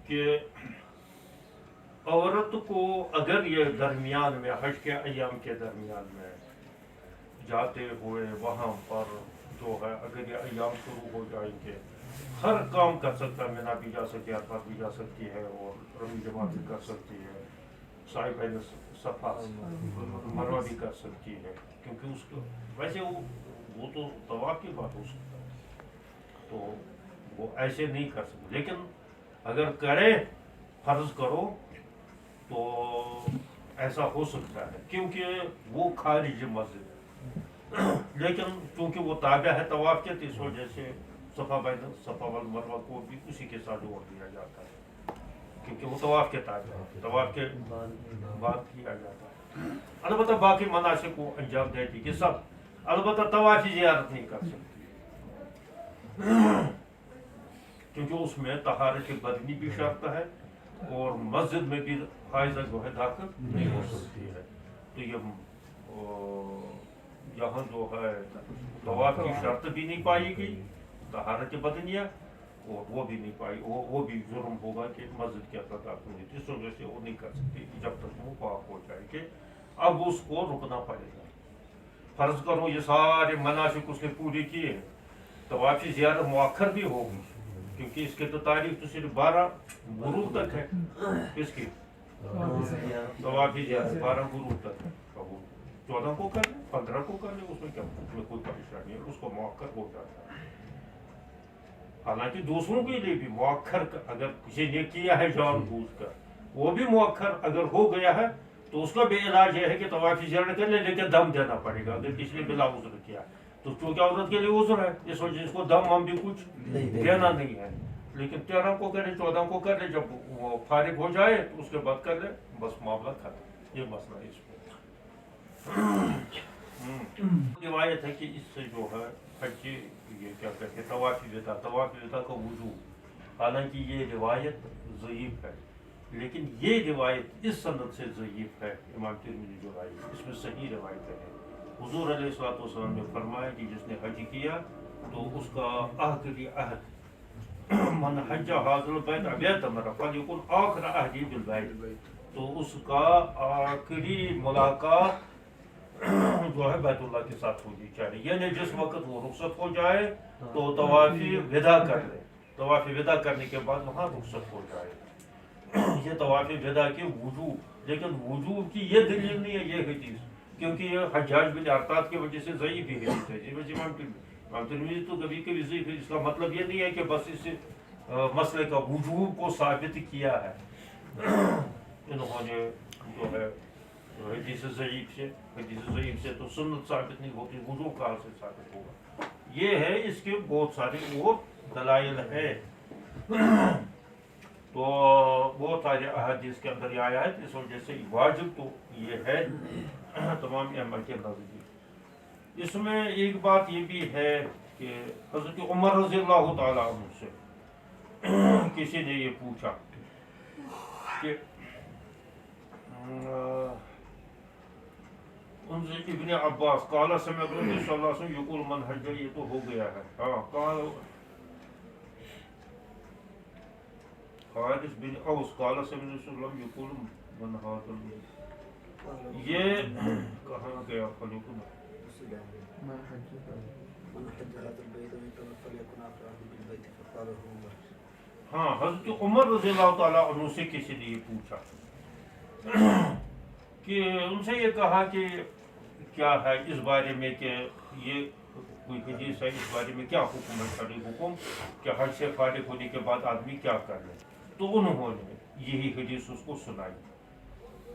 کہ عورت کو اگر یہ درمیان میں حج کے ایام کے درمیان میں جاتے ہوئے وہاں پر جو ہے اگر یہ ایام شروع ہو جائیں گے ہر کام کر سکتا ہے، مینا بھی جا سکتی ہے، عرفات بھی جا سکتی ہے اور رمی جمع بھی کر سکتی ہے، سائی بین صفا مروہ بھی کر سکتی ہے، کیونکہ اس کو ویسے وہ تو طواف کی بات ہو سکتا ہے تو وہ ایسے نہیں کر سکتے، لیکن اگر کرے فرض کرو تو ایسا ہو سکتا ہے کیونکہ وہ خارج مسجد ہے لیکن چونکہ وہ تابع ہے طواف کے، تو اس وجہ سے صفا والمروہ کو بھی اسی کے ساتھ جوڑ دیا جاتا ہے کیونکہ وہ طواف کے تابع ہے، طواف کے بعد کیا جاتا ہے۔ البتہ باقی مناسک کو انجام دیتی کہ سب البتہ طوافی زیارت نہیں کر سکتی کیونکہ اس میں طہارت بدنی بھی شرط ہے اور مسجد میں بھی حائضہ جو ہے داخل نہیں ہو سکتی ہے، تو یہ یہاں جو ہے طواف کی شرط بھی نہیں پائی گئی طہارت بدنیہ اور وہ بھی نہیں پائی، وہ بھی جرم ہوگا کہ مسجد کے اندر داخل ہوئی، اس وجہ سے وہ نہیں کر سکتی جب تک وہ پاک ہو جائے کہ اب اس کو رکنا پڑے گا۔ فرض کرو یہ سارے مناسک اس نے پورے کیے، طوافی زیارت مؤخر بھی ہوگی کیونکہ اس کے تو تاریخ تو صرف 12 غروب تک ہے، کس کی طوافی زیارت 12 غروب تک ہے، 14 کو کر لیں 15 کو کر لیں، اس میں کیا اس میں کوئی پریشانی نہیں، اس کو مؤخر ہو جاتا ہے۔ حالانکہ دوسروں کے لیے بھی مؤخر اگر کسی نے کیا ہے جان بوجھ کر وہ بھی مؤخر اگر ہو گیا ہے تو اس کا بھی علاج یہ ہے کہ طوافی زیارت کر لیں لیکن دم دینا پڑے گا اگر کسی نے بلا عذر کیا تو چونکہ عورت کے لیے عذر ہے اس وجہ اس کو دم ہم بھی کچھ دینا نہیں ہے، لیکن 13 کو کرے 14 کو کر لے، جب وہ فارغ ہو جائے تو اس کے بعد کر لے، بس معاملہ ختم، یہ مسئلہ ہے اس میں۔ روایت ہے کہ اس سے جو ہے حج یہ کیا کہتے ہیں طواف وداع کا وجوب، حالانکہ یہ روایت ضعیف ہے لیکن یہ روایت اس سند سے ضعیف ہے، امام ترمذی جو آئی اس میں صحیح روایت ہے۔ حضور علیہ الصلوۃ والسلام نے فرمایا کہ جس نے حج کیا تو اس کا آخری عہد من حج هذا البیت ابیت مرہ فلیکن آخر عہدی بالبیت، تو اس کا آخری ملاقات جو ہے بیت اللہ کے ساتھ ہونی چاہیے، یعنی جس وقت وہ رخصت ہو جائے تو طوافی وداع کر لے، طوافی وداع کرنے کے بعد وہاں رخصت ہو جائے، یہ طوافی وداع کے وجوب، لیکن وجوب کی یہ دلیل نہیں ہے یہ حدیث، کیونکہ یہ حجاج بن ارطاد کی وجہ سے ضعیف ہی حدیث ہے، امام ترمذی تو کبھی کبھی ضعیف ہے، اس کا مطلب یہ نہیں ہے کہ بس اس مسئلے کا وجوب کو ثابت کیا ہے، انہوں نے جو ہے حدیث ضعیف سے تو سنت ثابت نہیں ہوتی، وجوب کہاں سے ثابت ہوگا، یہ ہے اس کے بہت سارے اور دلائل ہے، تو بہت سارے احادیث کے اندر یہ آیا ہے، اس وجہ سے واجب تو یہ ہے تمام ائمہ کے نزدیک۔ اس میں ایک بات یہ بھی ہے کہ حضرت عمر رضی اللہ تعالیٰ عنہ سے کسی نے یہ پوچھا کہ ان سے ابن عباس قال سمعت رسول صلی اللہ علیہ وسلم یقول من حج، یہ تو ہو گیا ہے، ہاں قال حارث بن اوس قال سمعت رسول اللہ یقول من حج، یہ کہاں گیا فلیکن من حج هذا البيت فليكن آخر عهده بالبيت فقال عمر، ہاں حضرت عمر رضی اللہ تعالیٰ عنہ سے کسی نے یہ پوچھا کہ ان سے یہ کہا کہ کیا ہے اس بارے میں کہ یہ کوئی حدیث ہے اس بارے میں کیا حکم ہے، شرعی حکم کہ حج سے فارغ ہونے کے بعد آدمی کیا کر لے، تو انہوں نے یہی حدیث اس کو سنائی،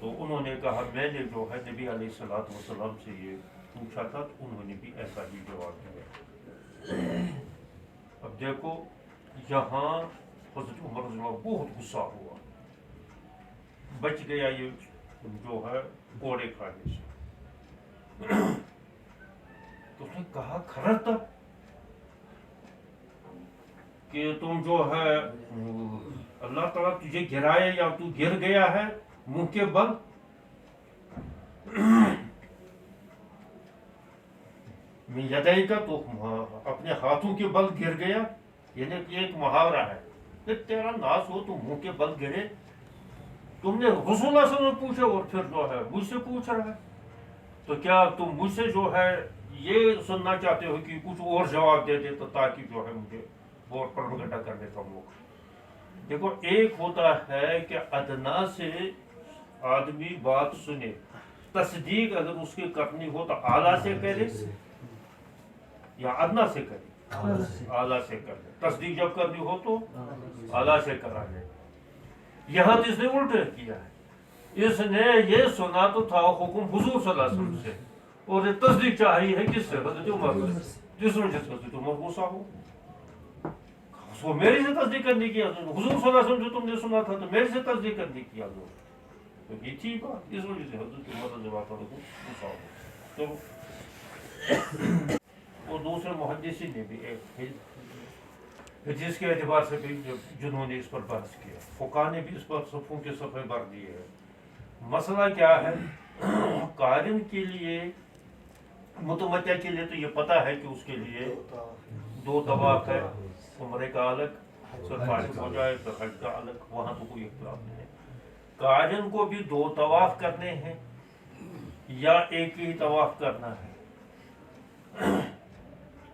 تو انہوں نے کہا میں نے جو ہے نبی علیہ الصلوۃ والسلام سے یہ پوچھا تھا تو انہوں نے بھی ایسا ہی جواب دیا۔ اب دیکھو یہاں حضرت عمر رضی اللہ بہت غصہ ہوا، بچ گیا یہ جو ہے کوڑے کھانے سے، تو اس نے کہا کھرت کہ تم جو ہے اللہ تعالیٰ تجھے گرائے یا تو گر گیا ہے منہ کے بل، یدئی کا تو اپنے ہاتھوں کے بل گر گیا، یعنی ایک محاورہ ہے کہ تیرا ناس ہو تو منہ کے بل گرے, تم نے رسول اللہ صلی اللہ علیہ وسلم سے پوچھا اور پھر جو ہے مجھ سے پوچھ رہا ہے, تو کیا تم مجھ سے جو ہے یہ سننا چاہتے ہو کہ کچھ اور جواب دے دے تو تاکہ جو ہے مجھے اور پروپیگنڈا کرنے کا موقع. دیکھو ایک ہوتا ہے کہ ادنا سے آدمی بات سنے, تصدیق اگر اس کی کرنی ہو تو اعلیٰ سے کرے یا ادنا سے کرے, اعلیٰ سے کرے. تصدیق جب کرنی ہو تو اعلیٰ سے کرا لے. یہاں تو اس نے الٹا کیا ہے, اس نے یہ سنا تو تھا حکم حضور صلی اللہ علیہ وسلم سے, اور یہ تصدیق چاہیے ہے کس سے, حضرت عمر سے, جس وجہ سے حضرت عمر غصہ ہو. اس کو میری سے تصدیق کرنے کی, حضور صلی اللہ علیہ وسلم سے تم نے سنا تھا تو میری سے تصدیق کرنے کی حضور, تو یہ تھی بات, اس وجہ سے حضرت عمر رضی اللہ عنہ کو غصہ ہو. تو اور دوسرے محدثین نے بھی حدیث کے اعتبار سے بھی جنہوں نے اس پر بحث کیا, فقہاء نے بھی اس پر صفوں کے صفحے بھر دیے ہیں. مسئلہ کیا ہے, قارن کے لیے, متمتع کے لیے تو یہ پتہ ہے کہ اس کے لیے 2 طواف ہے, عمرے کا الگ, صرف حج ہو جائے تو حج کا الگ, وہاں تو کوئی اختلاف نہیں ہے. قارن کو بھی 2 طواف کرنے ہیں یا ایک ہی طواف کرنا ہے.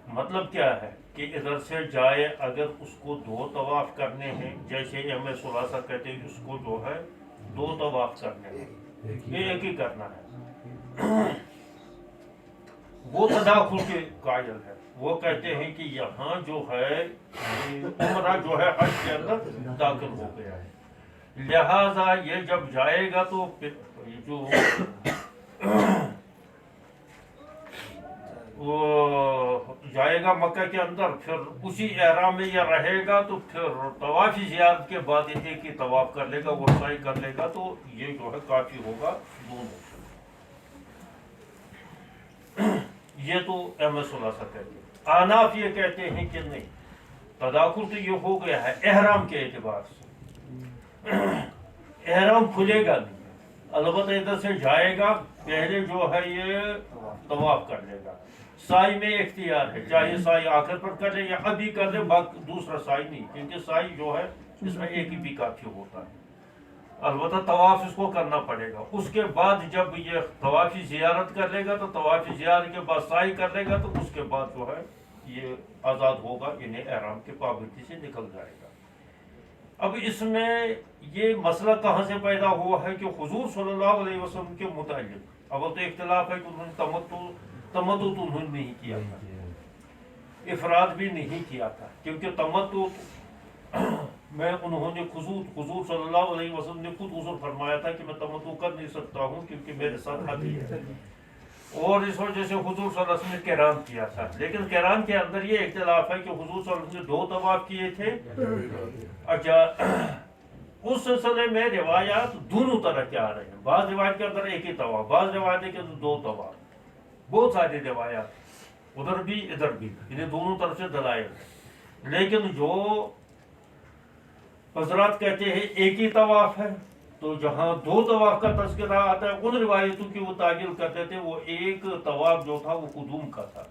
مطلب کیا ہے کہ ادھر سے جائے اگر اس کو 2 طواف کرنے ہیں, جیسے ایم ثلاثہ کہتے ہیں, اس کو جو ہے 2 طواف کرنے ہیں, یہ ایک ہی کرنا ہے. وہ تداخل کے قائل ہے, وہ کہتے ہیں کہ یہاں جو ہے عمرہ جو ہے حج کے اندر داخل ہو گیا ہے, لہذا یہ جب جائے گا تو جو وہ جائے گا مکہ کے اندر, پھر اسی احرام میں یہ رہے گا, تو پھر طواف زیارت کے بعد ایک ہی طواف کر لے گا, وہ سعی کر لے گا, تو یہ جو ہے کافی ہوگا دونوں. یہ تو احمد ثلاثہ کہتے ہیں. احناف یہ کہتے ہیں کہ نہیں, تداخل تو یہ ہو گیا ہے احرام کے اعتبار سے, احرام کھلے گا نہیں, البتہ ادھر سے جائے گا, پہلے جو ہے یہ طواف کر لے گا. سائی میں اختیار ہے, چاہے سائی آخر پر کر لے یا ابھی کر لے, باقی دوسرا سائی نہیں, کیونکہ سائی جو ہے اس میں ایک ہی بھی کافی ہوتا ہے. البتہ طواف اس کو کرنا پڑے گا. اس کے بعد جب یہ طوافی زیارت کر لے گا تو طوافی زیارت کے بعد سائی کر لے گا, تو اس کے بعد جو ہے یہ آزاد ہوگا, انہیں احرام کی پابندی سے نکل جائے گا. اب اس میں یہ مسئلہ کہاں سے پیدا ہوا ہے کہ حضور صلی اللہ علیہ وسلم کے متعلق اول تو اختلاف ہے کہ انہوں نے تمتع تو انہوں نے نہیں کیا تھا, افراد بھی نہیں کیا تھا, کیونکہ تمتع میں انہوں نے حضور صلی اللہ علیہ وسلم نے خود حضور فرمایا تھا کہ میں تمتع کر نہیں سکتا ہوں کیونکہ میرے ساتھ حدی ہے, اور اس وجہ سے حضور صلی اللہ علیہ وسلم نے قران کیا تھا. لیکن قران کے اندر یہ اختلاف ہے کہ حضور صلی اللہ علیہ وسلم نے 2 طواف کیے تھے. اچھا, اس سلسلے میں روایات دونوں طرح کے آ رہے ہیں. بعض روایت کے اندر ایک ہی طواف, بعض روایت کے اندر 2 طواف, بہت ساری روایات ادھر بھی ادھر بھی, انہیں دونوں طرف سے دلائل ہیں. لیکن جو حضرات کہتے ہیں ایک ہی طواف ہے, تو جہاں 2 طواف کا تذکرہ آتا ہے ان روایتوں کی وہ تعبیر کرتے تھے, وہ ایک طواف جو تھا وہ قدوم کا تھا,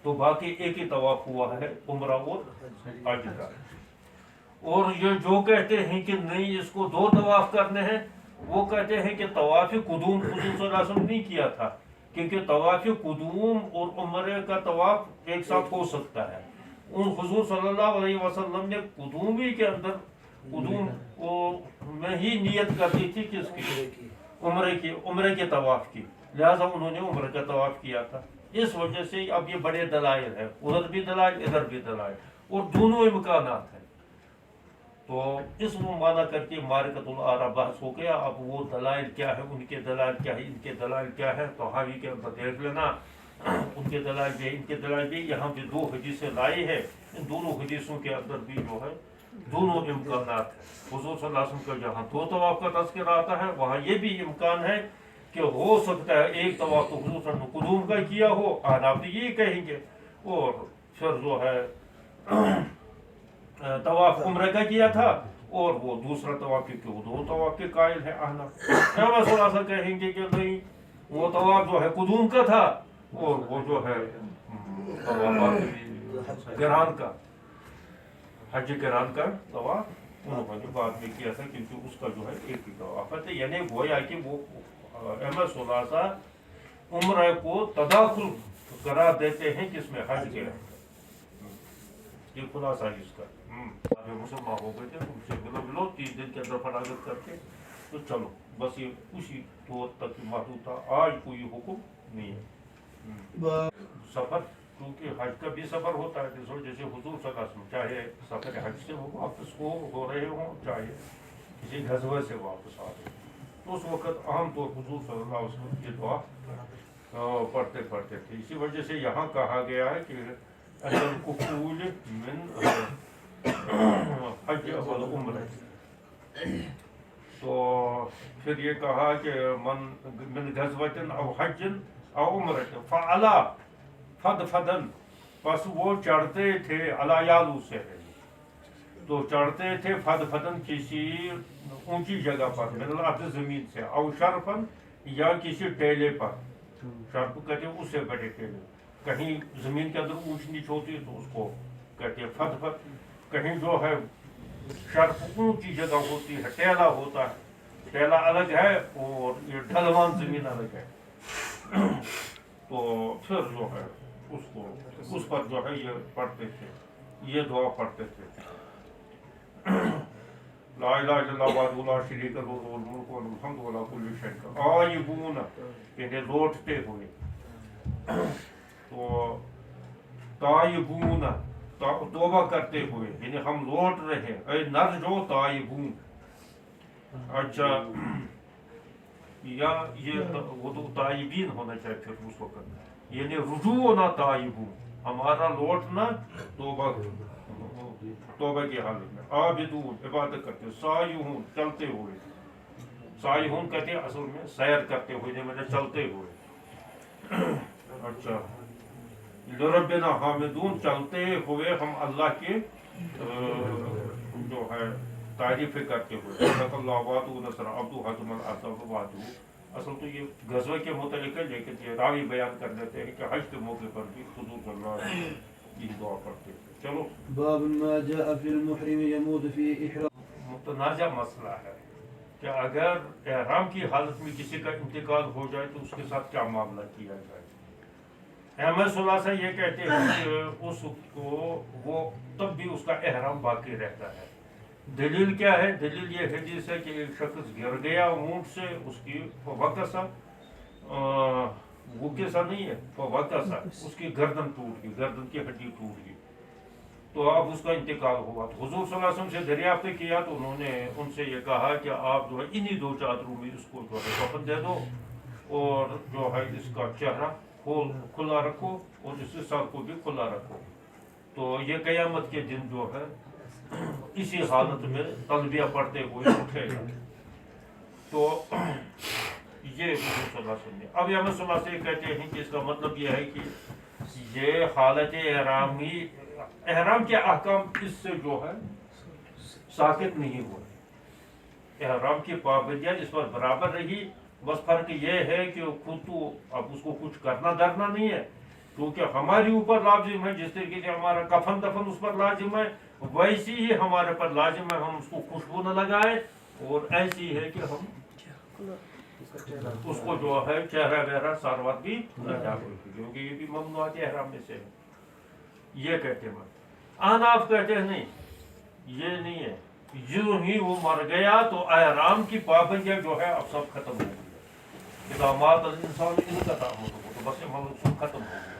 تو باقی ایک ہی طواف ہوا ہے عمرہ اور حج کا. اور یہ جو کہتے ہیں کہ نہیں اس کو 2 طواف کرنے ہیں, وہ کہتے ہیں کہ طواف قدوم حضور صلی اللہ علیہ وسلم نہیں کیا تھا, کیونکہ طواف قدوم اور عمرے کا طواف ایک ساتھ ہو سکتا ہے. ان حضور صلی اللہ علیہ وسلم نے قدومی کے اندر قدوم میں ہی نیت کر دی تھی کس کی, عمرے کے طواف کی, لہذا انہوں نے عمرے کا طواف کیا تھا. اس وجہ سے اب یہ بڑے دلائل ہیں, ادھر بھی دلائل ادھر بھی دلائل, اور دونوں امکانات ہیں. تو اس کو مانا کر کے معرکۃ الآراء بحث ہو گیا. اب وہ دلائل کیا ہے, ان کے دلائل کیا ہے, ان کے دلائل کیا ہے, تو حاوی کے اندر دیکھ لینا, ان کے دلائل بھی ان کے دلائل بھی. یہاں بھی 2 حدیثیں لائی ہے, ان دونوں حدیثوں کے اندر بھی جو ہے دونوں امکانات ہیں. حضور صلی اللہ علیہ وسلم کا جہاں 2 طواف کا تذکرہ آتا ہے, وہاں یہ بھی امکان ہے کہ ہو سکتا ہے ایک طواف تو حضور صلی اللہ علیہ وسلم قدوم کا کیا ہو, آپ یہ کہیں گے, اور پھر جو ہے طواف عمرہ کا کیا تھا, اور وہ دوسرا طواف کیونکہ وہ 2 طواف کے قائل ہے احناف. تھوڑا سا کہیں گے کہ نہیں وہ طواف جو ہے قدوم کا تھا, اور وہ جو ہے طواف گران کا حج گران کا طواف انہوں نے بعد میں کیا تھا کیونکہ اس کا جو ہے ایک ہی طواف ہے یعنی گویا کہ وہ احمد خلاصہ عمرہ کو تداخل قرار دیتے ہیں جس میں حج کے یہ خلاصہ ہے اس کا مسلمان ہو گئے تھے ان سے ملو 3 دن کے اندر فراغت کر کے تو چلو بس یہ اسی دور تک محدود تھا آج کوئی حکم نہیں ہے سفر کیونکہ حج کا بھی سفر ہوتا ہے جیسے حضور صلی اللہ علیہ وسلم چاہے سفر حج سے وہ واپس ہو رہے ہوں چاہے کسی غزوہ سے واپس آ رہے تو اس وقت عام طور حضور صلی اللہ علیہ وسلم یہ دعا پڑھتے تھے اسی وجہ سے یہاں کہا گیا ہے کہ الکفول من حج والعمرہ تو پھر یہ کہا کہ من غزوۃ او حج او عمرہ فعلا فدفدن بس وہ چڑھتے تھے علایالو سے تو چڑھتے تھے فدفدن کسی اونچی جگہ پر من الارض زمین سے او شرفن یا کسی ٹیلے پر شرف کہتے ہیں اس سے بڑے ٹیلے کہیں زمین کے اندر اونچ نیچ ہوتی ہے تو اس کو کہتے ہیں فدفد کہیں جو ہے شرف اونچی جگہ ہوتی ہے ٹیلا ہوتا ہے ٹیلا الگ ہے اور یہ ڈھلوان زمین الگ ہے تو پھر جو ہے اس کو اس پر جو ہے یہ پڑھتے تھے یہ دعا پڑھتے تھے لا الہ الا اللہ وحدہ لا شریک لہ لہ الملک والحمد وعلی کل شیء آئبون یعنی لوٹتے ہوئے تو تائبون توبہ کرتے ہوئے یعنی ہم لوٹ رہے اے نرجو تائبون اچھا یا یہ وہ تو تائبین ہونا چاہیے پھر اس وقت یعنی رجوع ہونا تائبون ہمارا لوٹنا توبہ کی حالت میں عابدون عبادت کرتے سائحون چلتے ہوئے سائحون کہتے ہیں اصل میں سیر کرتے ہوئے میں چلتے ہوئے اچھا لربنا حامدون چلتے ہوئے ہم اللہ کے جو ہے تعریفیں کرتے ہوئے صدق اللہ وعدہ نصر عبدہ حزم العذاب وعدہ اصل تو یہ غزوہ کے متعلق ہے لیکن یہ راوی بیان کر دیتے ہیں کہ حج کے موقع پر بھی حضور صلی اللہ علیہ وسلم یہ دعا پڑھتے ہیں چلو باب ما جاء في المحرم يموت في احرام متنازع مسئلہ ہے کہ اگر احرام کی حالت میں کسی کا انتقال ہو جائے تو اس کے ساتھ کیا معاملہ کیا جائے احمد خلاصہ یہ کہتے ہیں کہ اس کو وہ تب بھی اس کا احرام باقی رہتا ہے دلیل کیا ہے دلیل یہ حدیث ہے کہ ایک شخص گر گیا اونٹ سے اس کی فوقسا وہ کیسا نہیں ہے فوقسا اس کی گردن ٹوٹ گئی گردن کی ہڈی ٹوٹ گئی تو اب اس کا انتقال ہوا تو حضور صلی اللہ علیہ وسلم سے دریافت کیا تو انہوں نے ان سے یہ کہا کہ آپ جو ہے انہی 2 چادروں میں اس کو جو ہے کفن دے دو اور جو ہے اس کا چہرہ کھلا رکھو اور اس کے سر کو بھی کھلا رکھو تو یہ قیامت کے دن جو ہے اسی حالت میں تلبیہ پڑھتے ہوئے اٹھے گا تو یہ حضور صلی اللہ علیہ وسلم نے اب احمد صلی اللہ علیہ وسلم کہتے ہیں کہ اس کا مطلب یہ ہے کہ یہ حالت احرام کے احکام اس سے جو ہے ساقط نہیں ہوئے احرام کی پابندیاں اس پر برابر رہی بس فرق یہ ہے کہ خود تو اب اس کو کچھ کرنا درنا نہیں ہے کیونکہ ہمارے اوپر لازم ہے جس طریقے سے ہمارا کفن دفن اس پر لازم ہے ویسی ہی ہمارے پر لازم ہے ہم اس کو خوشبو نہ لگائیں اور ایسی ہے کہ ہم اس کو جو ہے چہرہ وہرہ سروت بھی نہ ڈالیں کیونکہ یہ بھی ممنوعات احرام میں سے ہے یہ کہتے ہیں احناف کہتے ہیں نہیں یہ نہیں ہے جو ہی وہ مر گیا تو احرام کی پابندیاں جو ہے اب سب ختم ہو گئی اقدامات انسان ان کا تعمل ہو تو بس سب ختم ہو گیا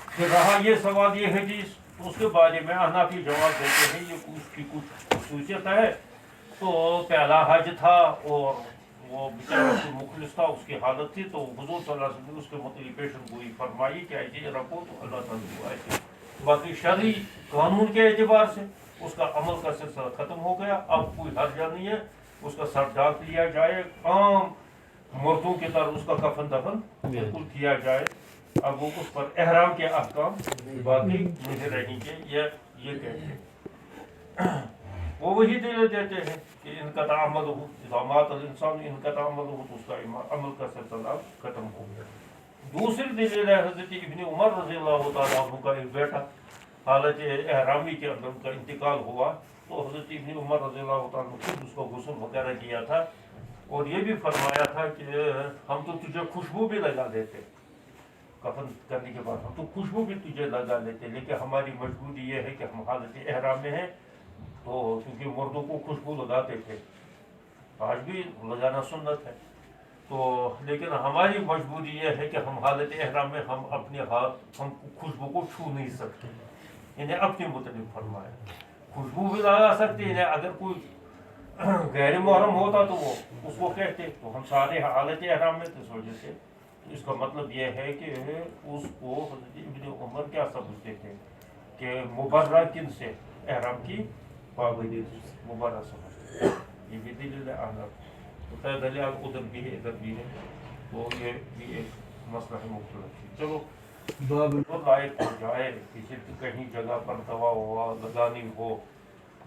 پھر رہا یہ سوال یہ حدیث تو اس کے بارے میں احنافی جواب دیتے ہیں یہ اس کی کچھ خصوصیت ہے تو پہلا حج تھا اور وہ بیچارہ مخلص تھا اس کی حالت تھی تو حضور صلی اللہ علیہ وسلم نے اس کے متعلق پیشن گوئی فرمائی کہ ایسے رکھو تو اللہ تعالیٰ کو ایسے باقی شرعی قانون کے اعتبار سے اس کا عمل کا سلسلہ ختم ہو گیا اب کوئی حرجہ نہیں ہے اس کا سر ڈاک لیا جائے عام مردوں کی طرح اس کا کفن دفن بالکل کیا جائے اب وہ اس پر احرام کے احکام باقی نہیں رہیں گے یہ کہتے ہیں وہ وہی دلیل دیتے ہیں کہ ان کا تعمل ہو اقدامات الانسان ان کا تعمل ہو تو اس کا عمل کا سلسلہ ختم ہو گیا دوسری دلیل ہے حضرت ابن عمر رضی اللہ تعالیٰ عنہ کا ایک بیٹا حالت احرامی کے اندر ان کا انتقال ہوا تو حضرت ابن عمر رضی اللہ عنہ خود اس کو غسل وغیرہ کیا تھا اور یہ بھی فرمایا تھا کہ ہم تو تجھے خوشبو بھی لگا دیتے کفن کرنے کے بعد، ہم تو خوشبو بھی تجھے لگا لیتے، لیکن ہماری مجبوری یہ ہے کہ ہم حالت احرام میں ہیں تو کیونکہ مردوں کو خوشبو لگاتے تھے، آج بھی لگانا سنت ہے، تو لیکن ہماری مجبوری یہ ہے کہ ہم حالت احرام میں ہم اپنے ہاتھ ہم خوشبو کو چھو نہیں سکتے، یعنی اپنے متعلق فرمایا خوشبو بھی لگا سکتے، یعنی اگر کوئی غیر محرم ہوتا تو وہ اس کو کہتے، تو ہم سارے حالت احرام میں اس وجہ سے، تو اس کا مطلب یہ ہے کہ اس کو حضرت ابن عمر کیا سمجھتے تھے کہ مبرہ کن سے، احرام کی پابندی مبرہ سمجھتے، یہ بھی دلیل ہے تو خیر دلیل ادھر بھی ہے ادھر بھی ہے، تو یہ بھی ایک مسئلہ ہے مختلف. چلو لائق ہو جائے کسی کہیں جگہ پر دوا ہوا لگانی ہو،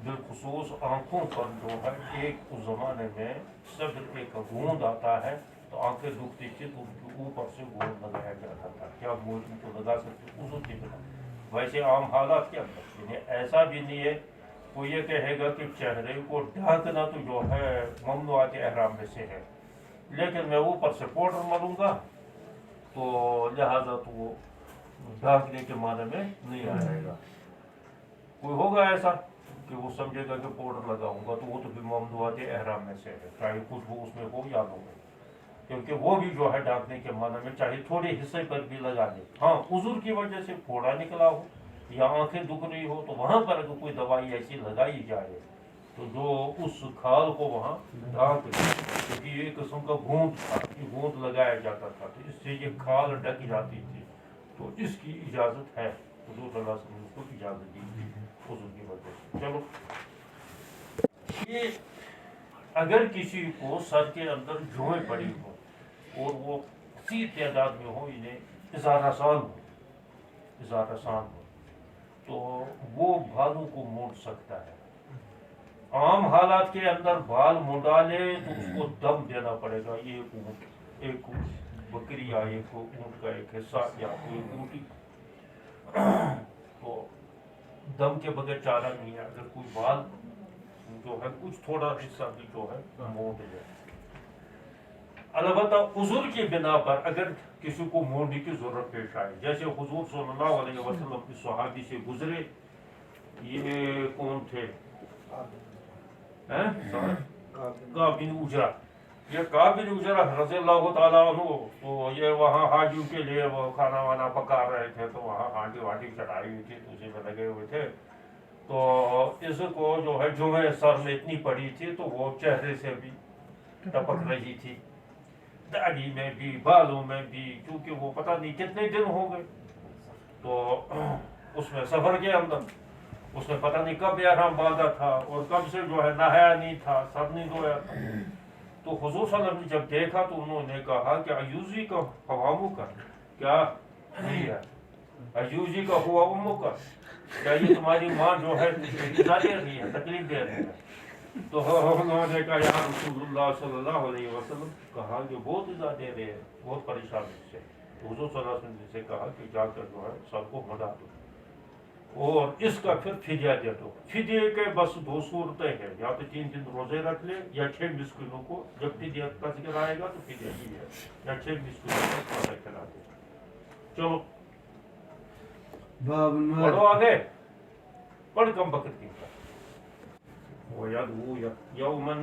بالخصوص آنکھوں پر جو ہے ایک اس زمانے میں صبر ایک گوند آتا ہے تو آنکھیں دکھتی تھی تو ان کے اوپر سے گوند لگایا جاتا تھا، کیا گوند ان کو لگا سکتے عذر کے بنا، ویسے عام حالات کے اندر، یعنی ایسا بھی نہیں ہے کوئی یہ کہے گا کہ چہرے کو ڈھانکنا تو جو ہے ممنوعات احرام میں سے ہے، لیکن میں اوپر سے پاؤڈر ملوں گا تو لہذا تو وہ ڈھانکنے کے معنی میں نہیں آئے گا. کوئی ہوگا ایسا کہ وہ سمجھے گا کہ پاؤڈر لگاؤں گا تو وہ تو بھی ممنوعات احرام میں سے ہے، چاہے خوشبو اس میں ہو یا نہ ہو، کیونکہ وہ بھی جو ہے ڈھانکنے کے معنی میں چاہے تھوڑے حصے پر بھی لگا دے. ہاں عذر کی وجہ سے پھوڑا نکلا ہو یا آنکھیں دکھ رہی ہو تو وہاں پر اگر کوئی دوائی ایسی لگائی جائے تو جو اس کھال کو وہاں ڈھانک دے، کیونکہ یہ ایک قسم کا گوند تھا، یہ گوند لگایا جاتا تھا تو اس سے یہ کھال ڈھک جاتی تھی، تو اس کی اجازت ہے، حضور صلی اللہ علیہ وسلم کو اجازت دی تھی عذر کی وجہ سے. چلو یہ اگر کسی کو سر کے اندر جوئیں پڑی ہو اور وہ کسی تعداد میں ہو، انہیں اظہار آسان ہو تو وہ بالوں کو مونڈ سکتا ہے. عام حالات کے اندر بال منڈالے تو اس کو دم دینا پڑے گا، یہ ایک بکری یا ایک اونٹ کا ایک حصہ یا کوئی اونٹی، تو دم کے بغیر چارہ نہیں ہے. اگر کوئی بال جو ہے کچھ تھوڑا حصہ بھی جو ہے مونڈ جائے، البتہ عذر کی بنا پر اگر کسی کو مونڈنے کی ضرورت پیش آئے، جیسے حضور صلی اللہ علیہ وسلم کی صحابی سے گزرے، یہ کون تھے، کعب بن عجرہ، یہ کعب بن عجرہ رضی اللہ تعالیٰ عنہ، تو یہ وہاں حاجیوں کے لیے وہ کھانا وانا پکا رہے تھے، تو وہاں ہانڈی وانڈی چڑھائی ہوئی تھی تو اسی میں لگے ہوئے تھے، تو اس کو جو ہے جمعہ سر میں اتنی پڑی تھی تو وہ چہرے سے بھی ٹپک رہی تھی، داڑھی میں بھی بالوں میں بھی، کیونکہ وہ پتہ نہیں کتنے دن ہو گئے تو اس میں سفر کے اندر اس نے پتہ نہیں کب احرام باندھا تھا اور کب سے جو ہے نہایا نہیں تھا، سر نہیں دھویا تھا. تو حضور صلی اللہ علیہ وسلم نے جب دیکھا تو انہوں نے کہا کہ ایوزی کا حوامو کا کیا نہیں ہے، ایوزی کا ہوا امو کا، کیا یہ تمہاری ماں جو ہے ایذا دے رہی ہے، تکلیف دے رہی ہے. تو انہوں نے کہا یا رسول اللہ صلی اللہ علیہ وسلم، کہا کہ بہت ایذا دے رہے ہیں، بہت پریشان اس سے. تو حضور صلی اللہ علیہ وسلم نے سے کہا کہ جا کر جو ہے سر کو منڈا دو اور اس کا پھر فدیہ دے دو. فدیے کے بس دو صورتیں ہیں، یا تو 3 دن روزے رکھ لے یا 6 مسکینوں کو، جب فدیہ کا ذکر آئے گا تو فدیہ ہی ہے، یا 6 مسکینوں کو کھانا کھلا دے. چلو پڑھو آگے، پڑھ کم بکت کی وہ یاد وہ یومن،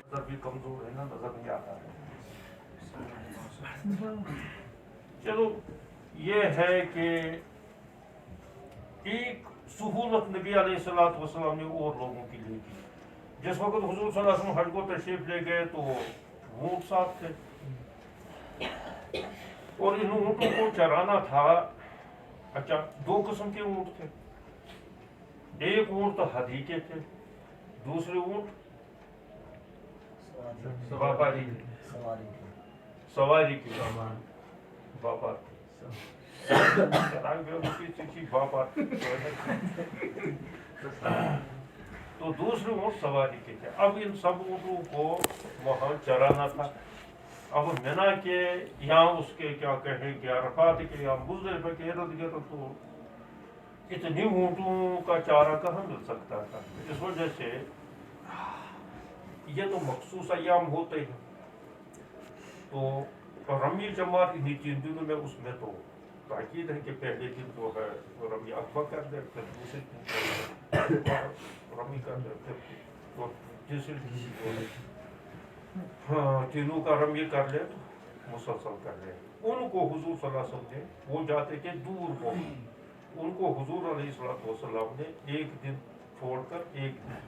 نظر بھی کمزور ہے نا، نظر نہیں آتا ہے. چلو یہ ہے کہ ایک سہولت نبی علیہ السلام نے اور لوگوں کے لیے کی. جس وقت حضور صلی اللہ علیہ وسلم حج کو تشریف لے گئے تو اونٹ ساتھ تھے اور ان اونٹوں کو چرانا تھا. اچھا 2 قسم کے اونٹ تھے، ایک اونٹ تو ہدی کے تھے، دوسرے اونٹ سواری کی باپا تو دوسرے اونٹ سواری کے تھے. اب ان سب اونٹوں کو وہاں چرانا تھا. اب منا کے یا اس کے کیا کہیں کہ عرفات کے یا مزدلفہ کے ارد گرد تو اتنی اونٹوں کا چارہ کہاں مل سکتا تھا. اس وجہ سے یہ تو مخصوص ایام ہوتے ہیں. تو رمی جماعت انہیں 3 دنوں میں اس میں تو تاکید ہے کہ پہلے دن جو ہے رمی اقبا کر دے, پھر دوسرے دن رمی کر دے, پھر تیسرے دن جو ہے تینوں کا رمی کر لے تو مسلسل کر لے. ان کو حضور صلی اللہ علیہ وسلم نے, وہ جاتے تھے دور کو, ان کو حضور علیہ السلام نے ایک دن چھوڑ کر ایک دن,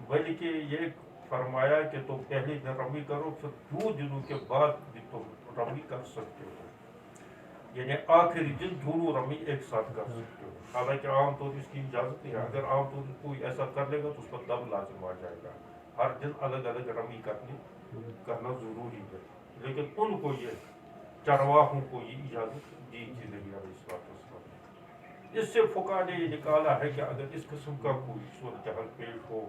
بلکہ یہ فرمایا کہ تم پہلے دن رمی کرو, پھر 2 دنوں کے بعد بھی تم رمی کر سکتے ہو. یعنی آخری دن دونوں رمی ایک ساتھ کر سکتے ہو. حالانکہ عام طور اس کی اجازت نہیں ہے. اگر عام طور کوئی ایسا کر لے گا تو اس پر دم لازم آ جائے گا. ہر دن الگ الگ رمی کرنا ضروری ہے. لیکن ان کو یہ چرواہوں کو یہ اجازت دی تھی نبی علیہ السلام نے. اس سے فقہاء نے یہ نکالا ہے کہ اگر اس قسم کا کوئی صورتحال پیش ہو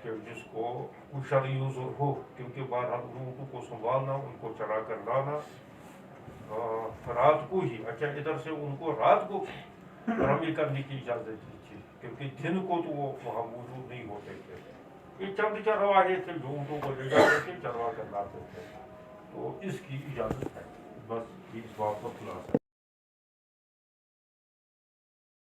کہ جس کو کوئی شرعی عذر ہو, کیونکہ بہرحال لوگوں کو سنبھالنا, ان کو چرا کر لانا رات کو ہی, اچھا ادھر سے ان کو رات کو رمی کرنے کی اجازت دی تھی, کیونکہ دن کو تو وہ وہاں موجود نہیں ہوتے تھے. یہ چند چرواہے تھے جو اونٹوں کو لے جاتے تھے, چروا کر لاتے تھے, تو اس کی اجازت ہے. بس اس بات پر خلاصہ.